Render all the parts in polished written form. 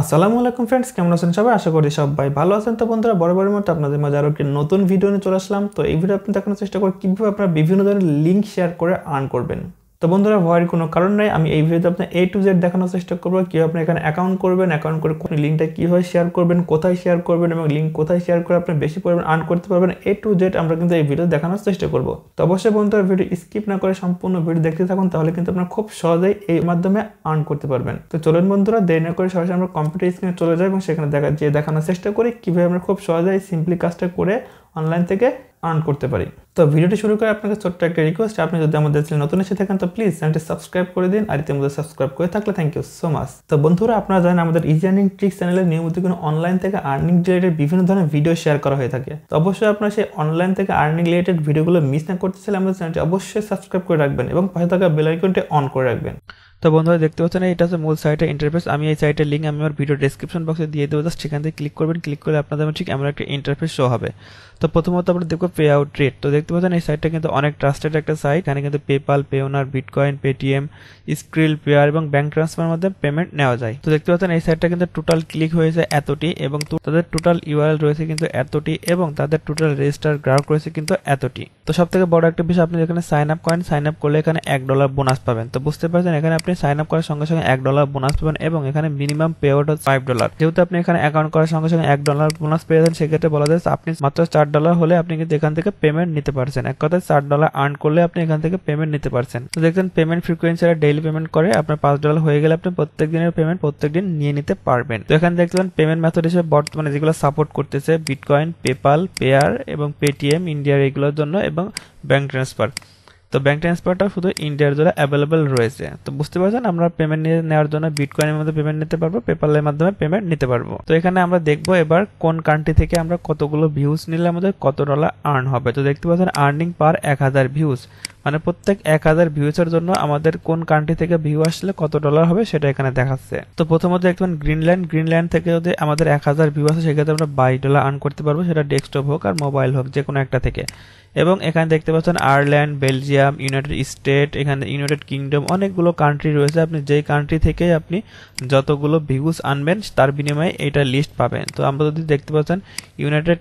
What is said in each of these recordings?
আসসালামু আলাইকুম ফ্রেন্ডস, কেমন আছেন সবাই? আশা করি সবাই ভালো আছেন। তো বন্ধুরা, বরাবরের মতো আপনাদের মাঝে আরো একটি নতুন ভিডিও নিয়ে চলে আসলাম। তো এই ভিডিও আপনি দেখানোর চেষ্টা করব কিভাবে আপনারা বিভিন্ন ধরনের লিংক শেয়ার করে আর্ন করবেন। তো বন্ধুরা, ভয়ের কোনো কারণ নাই, আমি এই ভিডিওতে আপনার A to Z দেখানোর চেষ্টা করব কিভাবে আপনি এখানে অ্যাকাউন্ট করবেন, অ্যাকাউন্ট করে কোন লিংকটা কিভাবে শেয়ার করবেন, কোথায় শেয়ার করবেন এবং লিংক কোথায় শেয়ার করে আপনি বেশি পরিমাণ আর্ন করতে পারবেন। A to Z আমরা কিন্তু এই ভিডিও দেখানোর চেষ্টা করব। তো অবশ্যই বন্ধুরা, ভিডিও স্কিপ না করে সম্পূর্ণ ভিডিও দেখতে থাকুন, তাহলে কিন্তু আপনারা খুব সহজেই এই মাধ্যমে আর্ন করতে পারবেন। তো চলুন বন্ধুরা, দেরি না করে সরাসরি আমরা কম্পিউটার স্ক্রিনে চলে যাই এবং সেখানে দেখানোর চেষ্টা করি কিভাবে আমরা খুব সহজেই সিম্পলি কাজটা করে অনলাইন থেকে আর্ন করতে পারি। তো ভিডিওটি শুরু করে আপনাকে ছোট্ট একটা রিকোয়েস্ট, আপনি যদি আমাদের চ্যানেল নতুন এসে থাকেন তো প্লিজ চ্যানেলটি সাবস্ক্রাইব করে দিন, আর ইতিমধ্যে সাবস্ক্রাইব করে থাকলে থ্যাংক ইউ সো মাচ। তো বন্ধুরা, আপনারা জানেন আমাদের ইজি আর্নিং ট্রিক্স চ্যানেলে নিয়মিত কোনো অনলাইন থেকে আর্নিং রিলেটেড বিভিন্ন ধরনের ভিডিও শেয়ার করা হয়ে থাকে। তো অবশ্যই আপনারা সেই অনলাইন থেকে আর্নিং রিলেটেড ভিডিওগুলো মিস না করতে চাইলে আমাদের চ্যানেলটি অবশ্যই সাবস্ক্রাইব করে রাখবেন এবং পাশে থাকা বেল আইকনটি অন করে রাখবেন। তো বন্ধুরা, দেখতে পাচ্ছেন এটা হচ্ছে মূল সাইটের ইন্টারফেস। আমি এই সাইটের লিঙ্ক আমি আমার ভিডিও ডেসক্রিপশন বক্সে দিয়ে দেবো, জাস্ট সেখান থেকে ক্লিক করবেন। ক্লিক করলে আপনাদের ঠিক এমন একটা ইন্টারফেস শো হবে। তো প্রথমত আমরা দেখবো পে আউট ট্রেড। তো দেখতে পাচ্ছেন এই সাইটটা কিন্তু অনেক ট্রাস্টেড একটা সাইট। এখানে কিন্তু PayPal, Payoneer, bitcoin, Paytm, krill, pair এবং ব্যাংক ট্রান্সফারের মধ্যে পেমেন্ট নেওয়া যায়। তো দেখতে পাচ্ছেন এই সাইটটা কিন্তু টোটাল ক্লিক হয়েছে এতটি এবং তাদের টোটাল ইউআরএল রয়েছে কিন্তু এতটি এবং তাদের টোটাল রেজিস্টার গ্রাহক রয়েছে কিন্তু এতটি। তো সব থেকে বড় একটা বিষয়, আপনি যেখানে সাইন আপ করেন, সাইন আপ করলে এখানে $1 বোনাস পাবেন। তো বুঝতে পারছেন এখানে আপনি সাইন আপ করার সঙ্গে সঙ্গে $1 বোনাস পাবেন এবং এখানে মিনিমাম পে আউট হচ্ছে $5। যেহেতু আপনি এখানে অ্যাকাউন্ট করার সঙ্গে সঙ্গে $1 বোনাস পেয়ে যান, সেক্ষেত্রে বলা যায় আপনি মাত্র $4 হলে আপনি কিন্তু এখান থেকে পেমেন্ট নিতে পারছেন। এক কথায় $4 আর্ন করলে আপনি এখান থেকে পেমেন্ট নিতে পারছেন। তো দেখছেন পেমেন্ট ফ্রিকোয়েন্সি আর ডেইলি পেমেন্ট করে আপনার $5 হয়ে গেলে আপনি প্রত্যেক দিনের পেমেন্ট প্রত্যেক দিন নিয়ে নিতে পারবেন। তো এখানে দেখলেন পেমেন্ট মেথড হিসেবে বর্তমানে যেগুলো সাপোর্ট করতেছে বিটকয়েন, পেপাল, পেয়ার এবং পেটিএম ইন্ডিয়ার এগুলোর জন্য এবং ব্যাংক ট্রান্সফার। তো ব্যাংক ট্রান্সফারটা শুধু ইন্ডিয়ার জন্য অ্যাভেলেবল রয়েছে। তো বুঝতে পারছেন আমরা পেমেন্ট নেওয়ার জন্য বিটকয়েনের মধ্যে পেমেন্ট নিতে পারবো, পেপালের মাধ্যমে পেমেন্ট নিতে পারবো। তো এখানে আমরা দেখবো এবার কোন কান্ট্রি থেকে আমরা কতগুলো ভিউজ নিলে আমাদের কত ডলার আর্ন হবে। তো দেখতে পাচ্ছেন আর্নিং পার 1000 ভিউজ, মানে প্রত্যেক 1000 ভিউজের জন্য আমাদের কোন কান্ট্রি থেকে ভিউ আসলে কত ডলার হবে সেটা এখানে দেখাচ্ছে। তো প্রথমত দেখতে পাচ্ছেন গ্রিনল্যান্ড থেকে যদি আমাদের 1000 ভিউ আসে সেক্ষেত্রে আমরা $22 আর্ন করতে পারবো, সেটা ডেস্কটপ হোক আর মোবাইল হোক যে কোনো একটা থেকে। এবং এখানে দেখতে পাচ্ছেন আয়ারল্যান্ড, বেলজিয়াম, ইউনাইটেড স্টেট, এখানে ইউনাইটেড কিংডম অনেকগুলো কান্ট্রি রয়েছে। আপনি যেই কান্ট্রি থেকে আপনি যতগুলো ভিউজ আনবেন তার বিনিময়ে এটা লিস্ট পাবেন। তো আমরা যদি দেখতে পাচ্ছেন ইউনাইটেড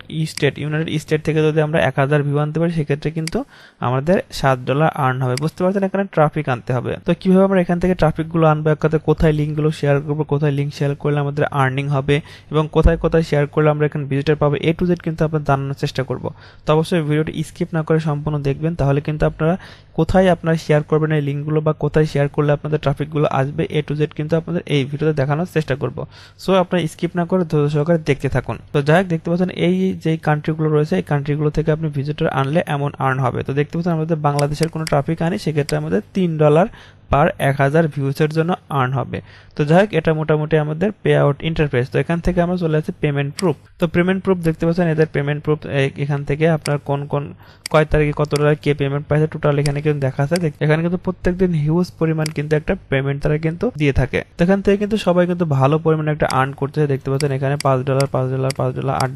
স্টেট থেকে যদি আমরা 1000 ভিউ আনতে পারি সেক্ষেত্রে কিন্তু আমাদের $7 আর্ন হবে। বুঝতে পারছেন এখানে ট্রাফিক আনতে হবে। তো কিভাবে আমরা এখান থেকে ট্রাফিক গুলো আনবো, এক কথায় কোথায় লিঙ্কগুলো শেয়ার করবো, কোথায় লিঙ্ক শেয়ার করলে আমাদের আর্নিং হবে এবং কোথায় কোথায় শেয়ার করলে আমরা এখানে ভিজিটর পাবো, A to Z কিন্তু আমরা জানানোর চেষ্টা করবো। তো অবশ্যই ভিডিওটি স্কিপ না করে সম্পূর্ণ দেখবেন, তাহলে কিন্তু আপনারা কোথায় আপনারা শেয়ার করবেন এই লিঙ্কগুলো বা কোথায় শেয়ার করলে আপনাদের ট্রাফিকগুলো আসবে A to Z কিন্তু আপনাদের এই ভিডিওতে দেখানোর চেষ্টা করব। সো আপনারা স্কিপ না করে ধৈর্য সহকারে দেখতে থাকুন। তো যাই হোক, দেখতে পাচ্ছেন এই যে কান্ট্রিগুলো রয়েছে এই কান্ট্রিগুলো থেকে আপনি ভিজিটর আনলে এমন আর্ন হবে। তো দেখতে পাচ্ছেন আমাদের বাংলাদেশের কোনো ট্রাফিক আনি সেক্ষেত্রে আমাদের $3 পার 1000 ভিউজের জন্য আর্ন হবে। তো যাই হোক, এটা মোটামুটি আমাদের পে আউট ইন্টারফেস। তো এখান থেকে আমরা চলে আসছি পেমেন্ট প্রুফ। তো পেমেন্ট প্রুফ দেখতে পাচ্ছেন এদের পেমেন্ট প্রুফ এখান থেকে আপনার কয় তারিখে কত টাকা কে পেমেন্ট পাইছে টোটাল এখানে কিন্তু দেখা আছে। এখানে কিন্তু প্রত্যেকদিন হিউজ পরিমাণ কিন্তু একটা পেমেন্ট তারা কিন্তু দিয়ে থাকে। তো এখান থেকে কিন্তু সবাই কিন্তু ভালো পরিমাণে একটা আর্ন করতেছে। দেখতে পাচ্ছেন এখানে $5, $5, $5, $8,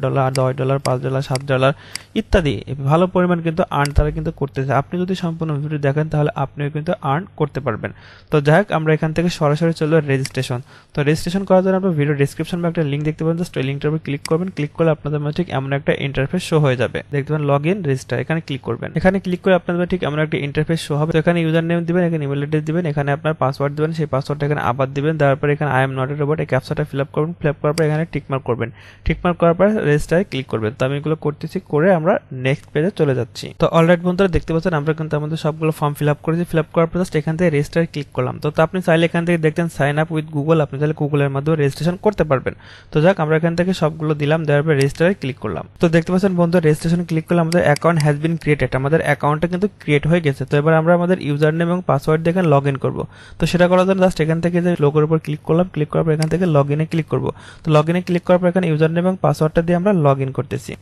$10, $5, $7 ইত্যাদি ভালো পরিমাণ কিন্তু আর্ন তারা কিন্তু করতেছে। আপনি যদি সম্পূর্ণ ভিডিও দেখেন তাহলে আপনিও কিন্তু আর্ন করতে পারবেন। তো যাই হোক, আমরা এখান থেকে সরাসরি চলবো রেজিস্ট্রেশন। তো রেজিস্ট্রেশন করার জন্য আপনার ভিডিও ডেসক্রিপশন বা একটা লিঙ্ক দেখতে পাবেন, জাস্ট ওই লিঙ্কটার উপর ক্লিক করবেন। ক্লিক করলে আপনাদের মধ্যে ঠিক এমন একটা ইন্টারফেস শো হয়ে যাবে। দেখতে পাবেন লগ ইন রেজিস্টার, এখানে ক্লিক করবেন। এখানে ক্লিক করে আপনাদের ঠিক এমন একটা ইন্টারফেস শো হবে। তো এখানে ইউজার নেম দিবেন, এখানে ইমেল অ্যাড্রেস দিবেন, এখানে আপনার পাসওয়ার্ড দিবেন, সেই পাসওয়ার্ডটা এখানে আবার দিবেন, দেওয়ার পর এখানে I am not a robot এই ক্যাপচাটা ফিল আপ করবেন। ফিল আপ করার পর এখানে টিকমার্ক করবেন। টিকমার্ক করার পর রেজিস্টারে ক্লিক করবেন। তো আমি এগুলো করতেছি, করে আমরা নেক্সট পেজে চলে যাচ্ছি। তো অলরাইট বন্ধুরা, দেখতে পাচ্ছেন আমরা কিন্তু আমাদের সবগুলো ফর্ম ফিল আপ করেছি। ফিল আপ করার পর জাস্ট এখান থেকে রেজিস্টারে ক্লিক করলাম। তো আপনি চাইলে এখান থেকে দেখতেন সাইন আপ উইথ গুগল, আপনি চাইলে গুগলের মাধ্যমে রেজিস্ট্রেশন করতে পারবেন। তো যাক, আমরা এখান থেকে সবগুলো দিলাম, দেওয়ার পর রেজিস্টারে ক্লিক করলাম। তো দেখতে পাচ্ছেন বন্ধুরা, রেজিস্ট্রেশন ক্লিক করলে আমাদের অ্যাকাউন্ট হ্যাজ বিন ক্রিয়েটেড, আমাদের অ্যাকাউন্টটা কিন্তু ক্রিয়েট হয়ে গেছে। তো এবার আমরা আমাদের ইউজার নেম এবং পাসওয়ার্ড দিয়ে লগ ইন করবো। তো সেটা করার জন্য জাস্ট এখান থেকে যে লোগোর উপর ক্লিক করলাম, ক্লিক করার পর এখান থেকে লগ ইনে ক্লিক করবো। তো লগ ইনে ক্লিক করার পর এখানে ইউজার নেম এবং পাসওয়ার্ডটা দিয়ে আমরা লগ ইন করতেছি।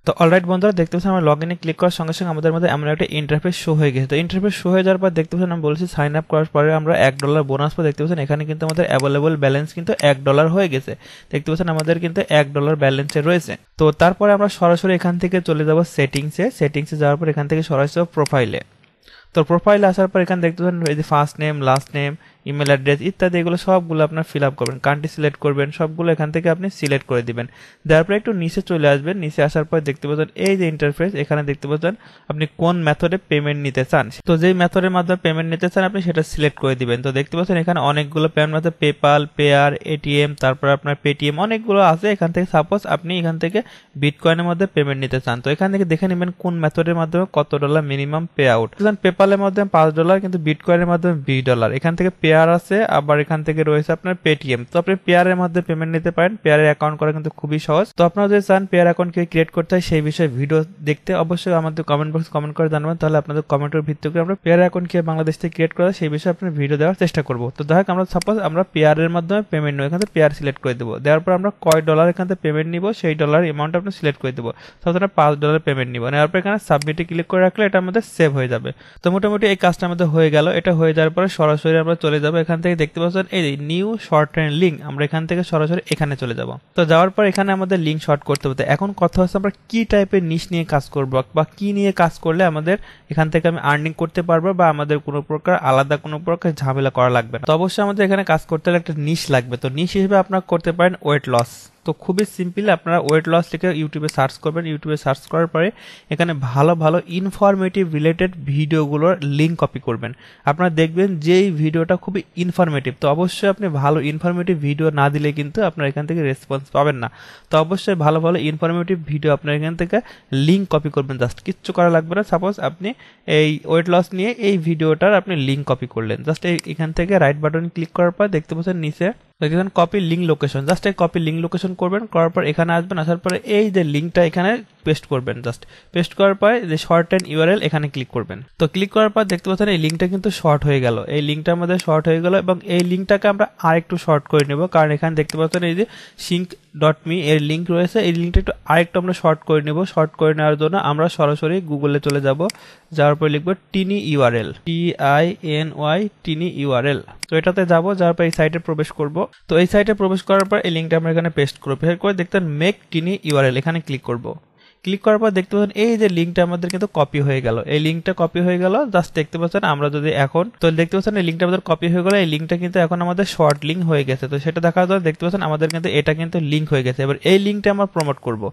তো অলরাইট বন্ধুরা, দেখতে পাচ্ছেন আমরা লগ ইনে ক্লিক করার সঙ্গে সঙ্গে আমাদের মধ্যে এমন একটা ইন্টারফেস শো হয়ে গেছে। তো ইন্টারফেস শো হয়ে যাওয়ার পর দেখতে পাচ্ছেন আমি বলেছি সাইন আপ করার পরে আমরা $1 বোনাস পাই। দেখতে পাচ্ছেন এখানে কিন্তু আমাদের অ্যাভেলেবল ব্যালেন্স কিন্তু $1 হয়ে গেছে। দেখতে পাচ্ছেন আমাদের কিন্তু $1 ব্যালেন্সে রয়েছে। তো তারপরে আমরা সরাসরি এখান থেকে চলে যাব সেটিংসে যাওয়ার পর এখান থেকে সরাসরি প্রোফাইলে। তো প্রোফাইলে আসার পর এখানে দেখতে পাচ্ছেন এই যে first name, last name email address ইত্যাদি এগুলো সবগুলো আপনার ফিল আপ করবেন, কান্ট্রি সিলেক্ট করবেন, সবগুলো এখান থেকে আপনি সিলেক্ট করে দিবেন। দেওয়ার পরে একটু নিচে চলে আসবেন, নিচে আসার পর দেখতে পাচ্ছেন এই যে ইন্টারফেস, এখানে দেখতে পাচ্ছেন আপনি কোন মেথডে পেমেন্ট নিতে চান। তো যেই মেথডের মাধ্যমে পেমেন্ট নিতে চান আপনি সেটা সিলেক্ট করে দিবেন। তো দেখতে পাচ্ছেন এখানে অনেকগুলো payment method, PayPal, pair, ATM, তারপর আপনার পেটিএম অনেকগুলো আছে। এখান থেকে সাপোজ আপনি এখান থেকে বিটকয়েনের মধ্যে পেমেন্ট নিতে চান, তো এখান থেকে দেখে নেবেন কোন মেথডের মাধ্যমে কত ডলার মিনিমাম পে আউট। পেপালের মাধ্যমে $5, কিন্তু বিটকয়েনের মাধ্যমে $20। এখান থেকে পেয়ার আছে, আবার এখান থেকে রয়েছে আপনার পেটিএম। তো আপনি পেয়ারের মধ্যে পেমেন্ট নিতে পারেন, পেয়ারের অ্যাকাউন্ট করা কিন্তু খুবই সহজ। তো আপনারা যদি চান পেয়ার অ্যাকাউন্ট ক্রিয়েট করতে হয় সেই বিষয়ে ভিডিও দেখতে অবশ্যই আমাদের কমেন্ট বক্সে কমেন্ট করে জানাবেন, তাহলে আপনাদের কমেন্টের ভিত্তি করে আমরা পেয়ার অ্যাকাউন্ট কিভাবে বাংলাদেশ থেকে ক্রিয়েট করা সেই বিষয়ে আপনার ভিডিও দেওয়ার চেষ্টা করব। তো দেখ আমরা সাপোজ আমরা পেয়ারের মাধ্যমে পেমেন্ট নেব, এখান থেকে পেয়ার সিলেক্ট করে দেবো। দেওয়ার পর আমরা কয় ডলার এখান থেকে পেমেন্ট নিব সেই ডলার অ্যামাউন্ট আপনি সিলেক্ট করে দেবো। সাপোজ আমরা $5 পেমেন্ট নিব, নেওয়ার পর এখানে সাবমিটে ক্লিক করে রাখলে এটা আমাদের সেভ হয়ে যাবে। তো মোটামুটি এই কাজটা আমাদের হয়ে গেল। এটা হয়ে যাওয়ার পরে সরাসরি আমরা চলে যাবো এখান থেকে, দেখতে পাচ্ছেন এই নিউ শর্ট ট্রেন লিঙ্ক, আমরা এখান থেকে সরাসরি এখানে চলে যাব। তো যাওয়ার পর এখানে আমাদের লিঙ্ক শর্ট করতে হতে। এখন কথা হচ্ছে আমরা কি টাইপের নিশ নিয়ে কাজ করবো বা কি নিয়ে কাজ করলে আমাদের এখান থেকে আমি আর্নিং করতে পারবো বা আমাদের কোনো প্রকার আলাদা কোনো প্রকার ঝামেলা করা লাগবে না। তো অবশ্যই আমাদের এখানে কাজ করতে হলে একটা নিশ লাগবে। তো নিশ হিসেবে আপনারা করতে পারেন ওয়েট লস। তো খুবই সিম্পল, আপনারা ওয়েট লস লিখে ইউটিউবে সার্চ করবেন। ইউটিউবে সার্চ করার পরে এখানে ভালো ভালো ইনফরমেটিভ রিলেটেড ভিডিওগুলোর লিঙ্ক কপি করবেন। আপনারা দেখবেন যে এই ভিডিওটা খুবই ইনফরমেটিভ, তো অবশ্যই আপনি ভালো ইনফরমেটিভ ভিডিও না দিলে কিন্তু আপনারা এখান থেকে রেসপন্স পাবেন না। তো অবশ্যই ভালো ভালো ইনফরমেটিভ ভিডিও আপনার এখান থেকে লিঙ্ক কপি করবেন, জাস্ট কিচ্ছু করা লাগবে না। সাপোজ আপনি এই ওয়েট লস নিয়ে এই ভিডিওটার আপনি লিঙ্ক কপি করলেন, জাস্ট এখান থেকে রাইট বাটন ক্লিক করার পর দেখতে পাচ্ছেন নিচে দেখেন কপি লিঙ্ক লোকেশন, জাস্ট এই কপি লিঙ্ক লোকেশন করবেন। করার পর এখানে আসবেন, আসার পরে এই যে লিঙ্কটা এখানে পেস্ট করবেন। জাস্ট পেস্ট করার পর যে শর্ট এন্ড ইউআরএল এখানে ক্লিক করবেন। তো ক্লিক করার পর দেখতে পাচ্ছেন এই লিঙ্কটা কিন্তু শর্ট হয়ে গেল, এই লিঙ্কটা আমাদের শর্ট হয়ে গেল এবং এই লিঙ্কটাকে আমরা আরেকটু শর্ট করে নেব, কারণ এখানে দেখতে পাচ্ছেন এই যে sync.me এর লিঙ্ক রয়েছে, এই লিঙ্কটা একটু আরেকটু আমরা শর্ট করে নেব। শর্ট করে নেওয়ার জন্য আমরা সরাসরি গুগলে চলে যাব, যাওয়ার পর লিখবো টিনি ইউআরএল, TINY টিনি ইউআরএল। তো এটাতে যাবো, যাওয়ার পর এই সাইটে প্রবেশ করব। তো এই সাইটে প্রবেশ করার পর এই লিঙ্কটা আমরা এখানে পেস্ট করব। পেস্ট করে দেখতেন মেক টিনি ইউআরএল, এখানে ক্লিক করব। ক্লিক করার পর দেখতে পাচ্ছেন এই যে লিঙ্কটা আমাদের কিন্তু কপি হয়ে গেল, এই লিঙ্কটা কপি হয়ে গেল। জাস্ট দেখতে পাচ্ছেন আমরা যদি এখন তো দেখতে পাচ্ছেন এই লিঙ্কটা আমাদের কপি হয়ে গেল, এই লিঙ্কটা কিন্তু এখন আমাদের শর্ট লিঙ্ক হয়ে গেছে। তো সেটা দেখার জন্য দেখতে পাচ্ছেন আমাদের কিন্তু এটা কিন্তু লিঙ্ক হয়ে গেছে। এবার এই লিঙ্কটা আমরা প্রমোট করব।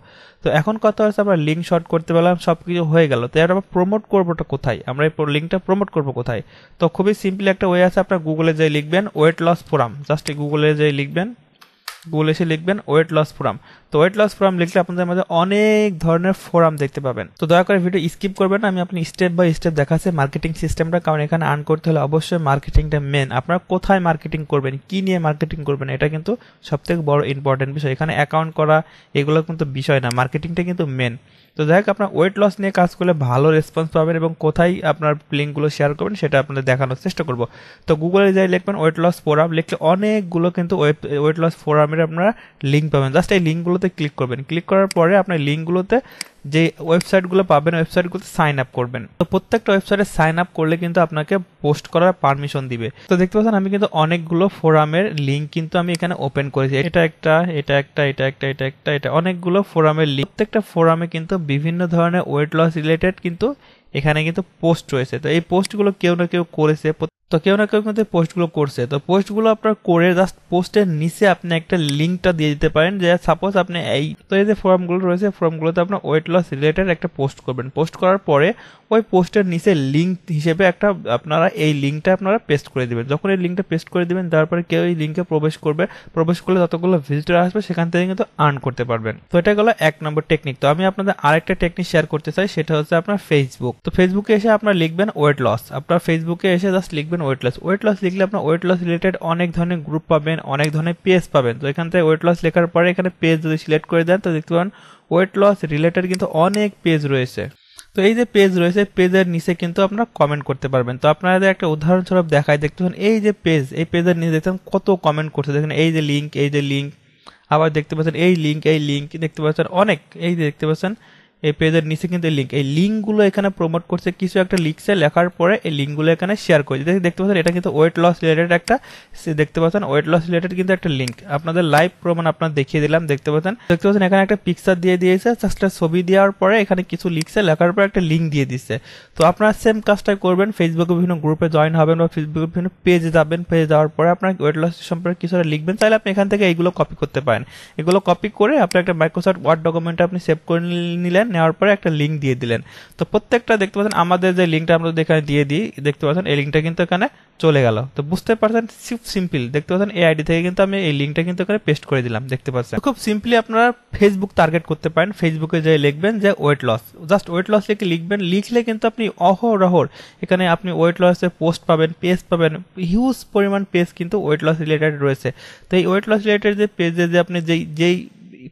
তো এখন কথা হচ্ছে আমরা লিঙ্ক শর্ট করতে পারলাম, সবকিছু হয়ে গেল। তো এবার আমরা প্রমোট করবোটা কোথায়, আমরা এই লিঙ্কটা প্রমোট করবো কোথায়? তো খুবই সিম্পল একটা ওয়ে আছে, আপনার গুগলে যাই লিখবেন ওয়েট লস ফোরাম, জাস্ট গুগলে যাই লিখবেন, গুগলে এসে লিখবেন ওয়েট লস ফোরাম। তো ওয়েট লস ফোরাম লিখলে আপনাদের মধ্যে অনেক ধরনের ফোরাম দেখতে পাবেন। তো দয়া করে ভিডিও স্কিপ করবেন, আমি আপনি স্টেপ বাই স্টেপ দেখাচ্ছি মার্কেটিং সিস্টেমটা, কারণ এখানে আর্ন করতে হলে অবশ্যই মার্কেটিংটা মেন। আপনারা কোথায় মার্কেটিং করবেন, কি নিয়ে মার্কেটিং করবেন, এটা কিন্তু সবথেকে বড় ইম্পর্টেন্ট বিষয়। এখানে অ্যাকাউন্ট করা এগুলো কিন্তু বিষয় না, মার্কেটিংটা কিন্তু মেন। তো যাই হোক, আপনার ওয়েট লস নিয়ে কাজ করলে ভালো রেসপন্স পাবেন এবং কোথায় আপনার লিঙ্কগুলো শেয়ার করবেন সেটা আপনাদের দেখানোর চেষ্টা করব। তো গুগলে যাই লিখবেন ওয়েট লস ফোরাম, লিখলে অনেকগুলো কিন্তু ওয়েট লস ফোরামের আপনারা লিঙ্ক পাবেন। জাস্ট এই লিঙ্কগুলোতে ক্লিক করবেন। ক্লিক করার পরে আপনার লিঙ্কগুলোতে যে ওয়েবসাইটগুলো পাবেন ওয়েবসাইটগুলোতে সাইন আপ করবেন। তো প্রত্যেকটা ওয়েবসাইটে সাইন আপ করলে কিন্তু আপনাকে পোস্ট করার পারমিশন দিবে। তো দেখতে পাচ্ছেন আমি কিন্তু অনেকগুলো ফোরামের লিঙ্ক কিন্তু আমি এখানে ওপেন করেছি, এটা একটা, এটা একটা, এটা একটা, এটা একটা, এটা অনেকগুলো ফোরামের লিঙ্ক। প্রত্যেকটা ফোরামে কিন্তু বিভিন্ন ধরনের ওয়েট লস রিলেটেড কিন্তু এখানে কিন্তু পোস্ট রয়েছে। তো এই পোস্টগুলো কেউ না কেউ করেছে, তো কেউ না কেউ কিন্তু পোস্টগুলো করছে। তো পোস্টগুলো আপনার করে জাস্ট পোস্টের নিচে আপনি একটা লিঙ্কটা দিয়ে দিতে পারেন, যে সাপোজ আপনি এই তো এই যে ফোরামগুলো রয়েছে ফোরামগুলোতে আপনার ওয়েট লস রিলেটেড একটা পোস্ট করবেন। পোস্ট করার পরে ওই পোস্টের নিচে লিঙ্ক হিসেবে একটা আপনারা এই লিঙ্কটা আপনারা পেস্ট করে দিবেন। যখন এই লিঙ্কটা পেস্ট করে দিবেন তারপরে কেউ এই লিঙ্কে প্রবেশ করবে, প্রবেশ করলে যতগুলো ভিজিটর আসবে সেখান থেকে কিন্তু আর্ন করতে পারবেন। তো এটা গেল 1 নম্বর টেকনিক। তো আমি আপনাদের আরেকটা টেকনিক শেয়ার করতে চাই, সেটা হচ্ছে আপনার ফেসবুক। তো ফেসবুকে এসে আপনারা লিখবেন ওয়েট লস, আপনার ফেসবুকে এসে জাস্ট লিখবেন ওয়েট লস। ওয়েট লস লিখলে আপনার ওয়েট লস রিলেটেড অনেক ধরনের গ্রুপ পাবেন, অনেক ধরনের পেজ পাবেন। তো এখান থেকে ওয়েট লস লেখার পরে এখানে পেজ যদি সিলেক্ট করে দেন তো দেখতে পাবেন ওয়েট লস রিলেটেড কিন্তু অনেক পেজ রয়েছে। তো এই যে পেজ রয়েছে, পেজের নিচে কিন্তু আপনারা কমেন্ট করতে পারবেন। তো আপনাদের একটা উদাহরণস্বরূপ দেখায়, দেখতে পাচ্ছেন এই যে পেজ, এই পেজের নিচে দেখতে কত কমেন্ট করছে, দেখেন এই যে লিঙ্ক, এই যে লিঙ্ক, আবার দেখতে পাচ্ছেন এই লিঙ্ক, এই লিঙ্ক দেখতে পাচ্ছেন অনেক, এই যে দেখতে পাচ্ছেন এই পেজের নিচে কিন্তু লিঙ্ক, এই লিঙ্কগুলো এখানে প্রমোট করছে, কিছু একটা লিখছে, লেখার পরে এই লিঙ্কগুলো এখানে শেয়ার করে দেখতে পাচ্ছেন। এটা কিন্তু ওয়েট লস রিলেটেড একটা, দেখতে পাচ্ছেন ওয়েট লস রিলেটেড কিন্তু একটা লিঙ্ক, আপনাদের লাইভ প্রমাণ আপনার দেখিয়ে দিলাম। দেখতে পাচ্ছেন এখানে একটা পিকচার দিয়ে দিয়েছে, জাস্ট ছবি দেওয়ার পরে এখানে কিছু লিখছে, লেখার পরে একটা লিঙ্ক দিয়ে দিচ্ছে। তো আপনারা সেম কাজটাই করবেন, ফেসবুকে বিভিন্ন গ্রুপে জয়েন হবেন বা ফেসবুকে বিভিন্ন পেজে যাবেন, পেজে যাওয়ার পরে আপনার ওয়েট লস সম্পর্কে কিছু লিখবেন, চাইলে আপনি এখান থেকে এইগুলো কপি করতে পারেন। এগুলো কপি করে আপনি একটা মাইক্রোসফট ওয়ার্ড ডকুমেন্টে আপনি সেভ করে নিলেন, নেওয়ার পরে একটা লিঙ্ক দিয়ে দিলেন। তো প্রত্যেকটা দেখতে পাচ্ছেন আমাদের যে লিঙ্কটা আমরা এখানে দিয়ে দিই, দেখতে পাচ্ছেন এই লিঙ্কটা কিন্তু এখানে চলে গেল। তো বুঝতে পারছেন খুব সিম্পল, দেখতে পাচ্ছেন এই আইডি থেকে কিন্তু আমি এই লিঙ্কটা কিন্তু এখানে পেস্ট করে দিলাম। দেখতে পাচ্ছেন খুব সিম্পলি আপনারা ফেসবুক টার্গেট করতে পারেন। ফেসবুকে যে লিখবেন যে weight loss, just weight loss লিখে লিখবেন, লিখলে কিন্তু আপনি অহরহর এখানে আপনি ওয়েট লসের পোস্ট পাবেন, পেজ পাবেন, হিউজ পরিমাণ পেজ কিন্তু ওয়েট লস রিলেটেড রয়েছে। তো এই ওয়েট লস রিলেটেড যে পেজে যে আপনি যেই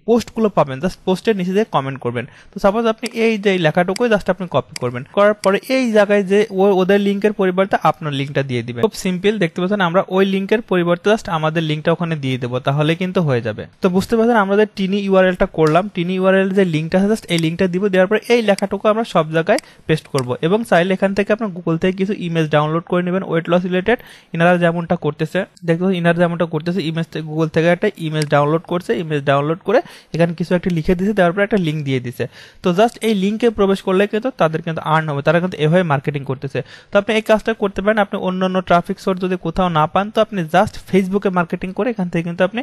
পোস্টগুলো পাবেন, জাস্ট পোস্টের নিচে দিয়ে কমেন্ট করবেন। তো সাপোজ আপনি এই যে লেখাটুকু জাস্ট আপনি কপি করবেন, করার পরে এই জায়গায় যে ওদের লিঙ্কের পরিবর্তে আপনার লিঙ্কটা দিয়ে দিবেন। খুব সিম্পল, দেখতে পাচ্ছেন আমরা ওই লিঙ্কের পরিবর্তে জাস্ট আমাদের লিঙ্কটা ওখানে দিয়ে দেবো, তাহলে কিন্তু হয়ে যাবে। তো বুঝতে পারছেন আমরা যে টিনি ইউআরএলটা করলাম, টিনি ইউআরএল যে লিঙ্কটা আছে জাস্ট এই লিঙ্কটা দিব, দেওয়ার পরে এই লেখাটুকু আমরা সব জায়গায় পেস্ট করব। এবং চাইলে এখান থেকে আপনার গুগল থেকে কিছু ইমেজ ডাউনলোড করে নেবেন ওয়েট লস রিলেটেড, ইনারা যেমনটা করতেছে, দেখতে পাচ্ছেন ইনারা যেমনটা করতেছে, ইমেজ গুগল থেকে একটা ইমেজ ডাউনলোড করছে, ইমেজ ডাউনলোড করে এখানে কিছু একটা লিখে দিয়েছে, দেওয়ার পরে একটা লিঙ্ক দিয়ে দিছে। তো জাস্ট এই লিঙ্কে প্রবেশ করলে কিন্তু তাদের কিন্তু আর্ন হবে, তারা কিন্তু এভাবে মার্কেটিং করতেছে। তো আপনি এই কাজটা করতে পারেন। আপনি অন্যান্য ট্রাফিক সোর্স যদি কোথাও না পান, তো আপনি জাস্ট ফেসবুকে মার্কেটিং করে এখান থেকে কিন্তু আপনি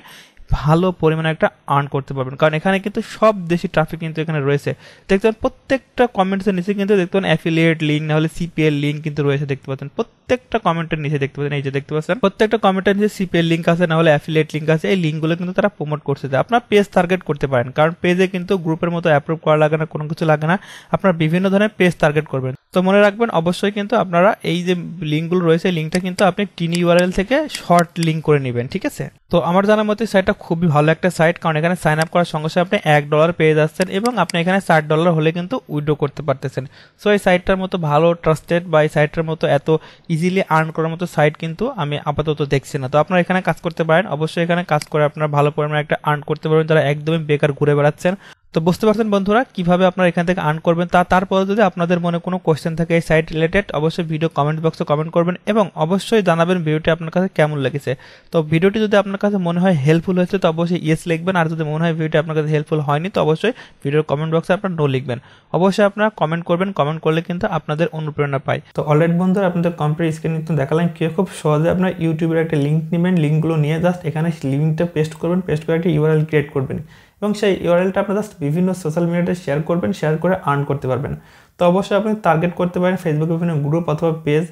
ভালো পরিমাণে একটা আর্ন করতে পারবেন, কারণ এখানে কিন্তু সব দেশি ট্রাফিক কিন্তু এখানে রয়েছে। দেখতে পাচ্ছেন প্রত্যেকটা কমেন্টসের নিচে কিন্তু দেখতে পাচ্ছেন অ্যাফিলিয়েট লিঙ্ক না হলে সিপিএল লিঙ্ক কিন্তু রয়েছে। দেখতে পাচ্ছেন প্রত্যেকটা কমেন্টের নিচে, দেখতে পাচ্ছেন এই যে দেখতে পাচ্ছেন প্রত্যেকটা কমেন্টের নিচে সিপিএল লিঙ্ক আছে না হলে অ্যাফিলিয়েট লিঙ্ক আছে। এই লিঙ্কগুলো কিন্তু তারা প্রমোট করছে। আপনার পেজ টার্গেট করতে পারেন, কারণ পেজে কিন্তু গ্রুপের মতো অ্যাপ্রুভ করা লাগে না, কোনো কিছু লাগে না, আপনারা বিভিন্ন ধরনের পেজ টার্গেট করবেন। তো মনে রাখবেন অবশ্যই কিন্তু আপনারা এই যে লিঙ্কগুলো রয়েছে, লিঙ্কটা কিন্তু আপনি টিনি ইউআরএল থেকে শর্ট লিঙ্ক করে নেবেন, ঠিক আছে। তো আমার জানার মতে সাইটটা খুবই ভালো একটা সাইট, কারণ এখানে সাইন আপ করার সঙ্গে সঙ্গে আপনি $1 পেয়ে যাচ্ছেন এবং আপনি এখানে $60 হলে কিন্তু উইথড্র করতে পারতেছেন। সো এই সাইটটার মতো ভালো ট্রাস্টেড বা এই সাইটটার মতো এত ইজিলি আর্ন করার মতো সাইট কিন্তু আমি আপাতত দেখছি না। তো আপনারা এখানে কাজ করতে পারেন, অবশ্যই এখানে কাজ করে আপনারা ভালো পরিমাণে একটা আর্ন করতে পারবেন যারা একদমই বেকার ঘুরে বেড়াচ্ছেন। তো বুঝতে পারছেন বন্ধুরা কিভাবে আপনারা এখান থেকে আর্ন করবেন। তারপরে যদি আপনাদের মনে কোনো কোশ্চেন থাকে এই সাইট রিলেটেড, অবশ্যই ভিডিও কমেন্ট বক্সে কমেন্ট করবেন এবং অবশ্যই জানাবেন ভিডিওটি আপনার কাছে কেমন লেগেছে। তো ভিডিওটি যদি আপনার কাছে মনে হয় হেল্পফুল হয়েছে তো অবশ্যই ইয়েস লিখবেন, আর যদি মনে হয় ভিডিওটি আপনার কাছে হেল্পফুল হয়নি তো অবশ্যই ভিডিওর কমেন্ট বক্সে আপনার নো লিখবেন। অবশ্যই আপনারা কমেন্ট করবেন, কমেন্ট করলে কিন্তু আপনাদের অনুপ্রেরণা পাই। তো অলরেডি বন্ধুরা আপনাদের কম্পিউটার স্ক্রিনে কিন্তু দেখালাম কি খুব সহজে আপনার ইউটিউবের একটা লিঙ্ক নেবেন, লিঙ্কগুলো নিয়ে জাস্ট এখানে লিঙ্কটা পেস্ট করবেন, পেস্ট করে একটা ইউআরএল ক্রিয়েট করবেন এবং সেই ইউআরএলটা আপনি জাস্ট বিভিন্ন সোশ্যাল মিডিয়াতে শেয়ার করবেন, শেয়ার করে আর্ন করতে পারবেন। তো অবশ্যই আপনি টার্গেট করতে পারেন ফেসবুকে বিভিন্ন গ্রুপ অথবা পেজ,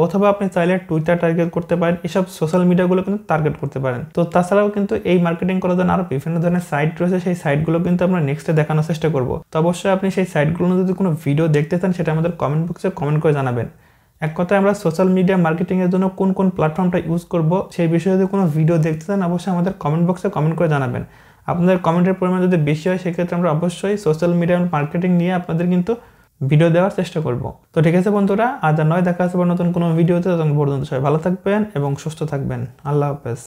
অথবা আপনি চাইলে টুইটার টার্গেট করতে পারেন, এসব সোশ্যাল মিডিয়াগুলো কিন্তু টার্গেট করতে পারেন। তো তাছাড়াও কিন্তু এই মার্কেটিং করার জন্য আরও বিভিন্ন ধরনের সাইট রয়েছে, সেই সাইটগুলো কিন্তু আমরা নেক্সটে দেখানোর চেষ্টা করব। তো অবশ্যই আপনি সেই সাইটগুলো যদি কোনো ভিডিও দেখতে চান সেটা আমাদের কমেন্ট বক্সে কমেন্ট করে জানাবেন। এক কথায় আমরা সোশ্যাল মিডিয়া মার্কেটিংয়ের জন্য কোন কোন প্ল্যাটফর্মটা ইউজ করব সেই বিষয়ে যদি কোনো ভিডিও দেখতে চান অবশ্যই আমাদের কমেন্ট বক্সে কমেন্ট করে জানাবেন। আপনাদের কমেন্টের পরিমাণ যদি বেশি হয় সেক্ষেত্রে আমরা অবশ্যই সোশ্যাল মিডিয়া মার্কেটিং নিয়ে আপনাদের কিন্তু ভিডিও দেওয়ার চেষ্টা করব। তো ঠিক আছে বন্ধুরা, আজ আর নয়, দেখা আসবে নতুন কোনো ভিডিওতে। তখন পর্যন্ত সবাই ভালো থাকবেন এবং সুস্থ থাকবেন। আল্লাহ হাফেজ।